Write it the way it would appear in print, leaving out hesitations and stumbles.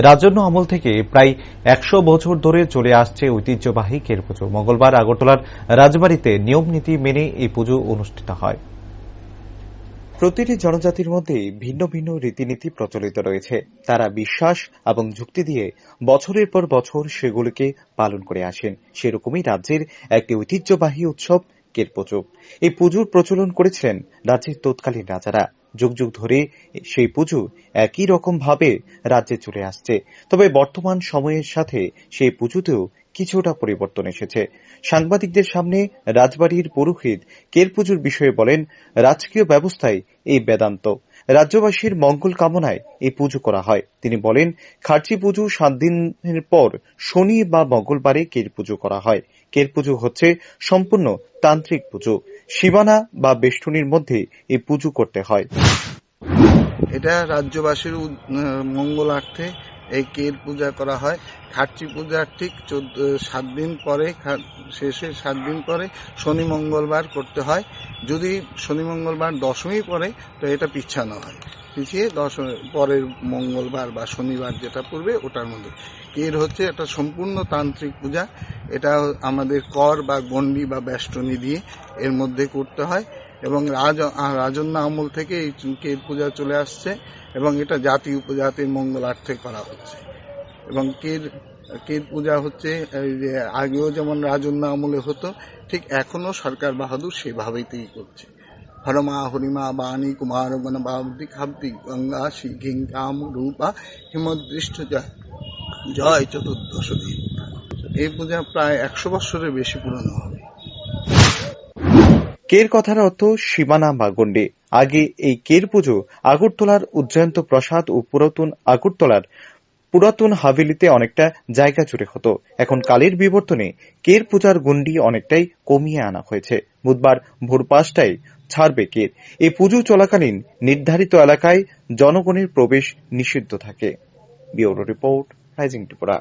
রাজন্য আমল থেকে প্রায় ১০০ বছর ধরে চলে আসছে ঐতিহ্যবাহী কের পুজো। মঙ্গলবার আগরতলার রাজবাড়িতে নিয়ম নীতি মেনে এই পুজো অনুষ্ঠিত হয়। প্রতিটি জনজাতির মধ্যে ভিন্ন ভিন্ন রীতিনীতি প্রচলিত রয়েছে। তারা বিশ্বাস এবং যুক্তি দিয়ে বছরের পর বছর সেগুলিকে পালন করে আসেন। সেরকমই রাজ্যের একটি ঐতিহ্যবাহী উৎসব কের পুজো। এই পুজোর প্রচলন করেছিলেন রাজ্যের তৎকালীন রাজারা। যুগ যুগ ধরে সেই পুজো একই রকম ভাবে রাজ্যে চলে আসছে। তবে বর্তমান সময়ের সাথে সেই পুজোতেও কিছুটা পরিবর্তন এসেছে। সাংবাদিকদের সামনে রাজবাড়ির পুরোহিত কের পুজোর বিষয়ে বলেন, রাজকীয় ব্যবস্থায় এই বেদান্ত, রাজ্যবাসীর মঙ্গল কামনায় এই পুজো করা হয়। তিনি বলেন, খার্চি পুজো 7 দিনের পর শনি বা মঙ্গলবারে কের পুজো করা হয়। কের পুজো হচ্ছে সম্পূর্ণ তান্ত্রিক পুজো। শিবানা বা বেষ্টনীর মধ্যে এই পুজো করতে হয়। এটা রাজ্যবাসীর মঙ্গলার্থে এই কের পূজা করা হয়। খার্চি পূজার ঠিক 7 দিন পরে, শেষে 7 দিন পরে শনি মঙ্গলবার করতে হয়। যদি শনি মঙ্গলবার দশমী পরে তো এটা পিছানো হয়, পিছিয়ে পরের মঙ্গলবার বা শনিবার যেটা পড়বে ওটার মধ্যে। কের হচ্ছে একটা সম্পূর্ণ তান্ত্রিক পূজা। এটা আমাদের কর বা গণ্ডি বা বেষ্টনী দিয়ে এর মধ্যে করতে হয় এবং রাজন্য আমল থেকে এই কের পূজা চলে আসছে এবং এটা জাতি উপজাতির মঙ্গলার্থে করা হচ্ছে। এবং কের পূজা হচ্ছে আগেও যেমন রাজন্য আমলে হতো, ঠিক এখনো সরকার বাহাদুর সেভাবেই করছে। হরমা হরিমা বাণী কুমার গণ বাবদি খাবদি গঙ্গা শিঘিং কাম রূপা হিমদৃষ্ট জয় জয় চতুর্দশ দিন। এই পূজা প্রায় 100 বছরের বেশি পুরনো হবে। কের কথার অর্থ সীমানা বা গণ্ডি। আগে এই কের পুজো আগরতলার উজ্জয়ন্ত প্রাসাদ ও আগরতলার পুরাতন হাভেলিতে অনেকটা জায়গা জুড়ে হতো। এখন কালের বিবর্তনে কের পূজার গণ্ডি অনেকটাই কমিয়ে আনা হয়েছে। বুধবার ভোর 5টায় ছাড়বে কের। এই পুজো চলাকালীন নির্ধারিত এলাকায় জনগণের প্রবেশ নিষিদ্ধ থাকে। Bureau report, rising Tripura.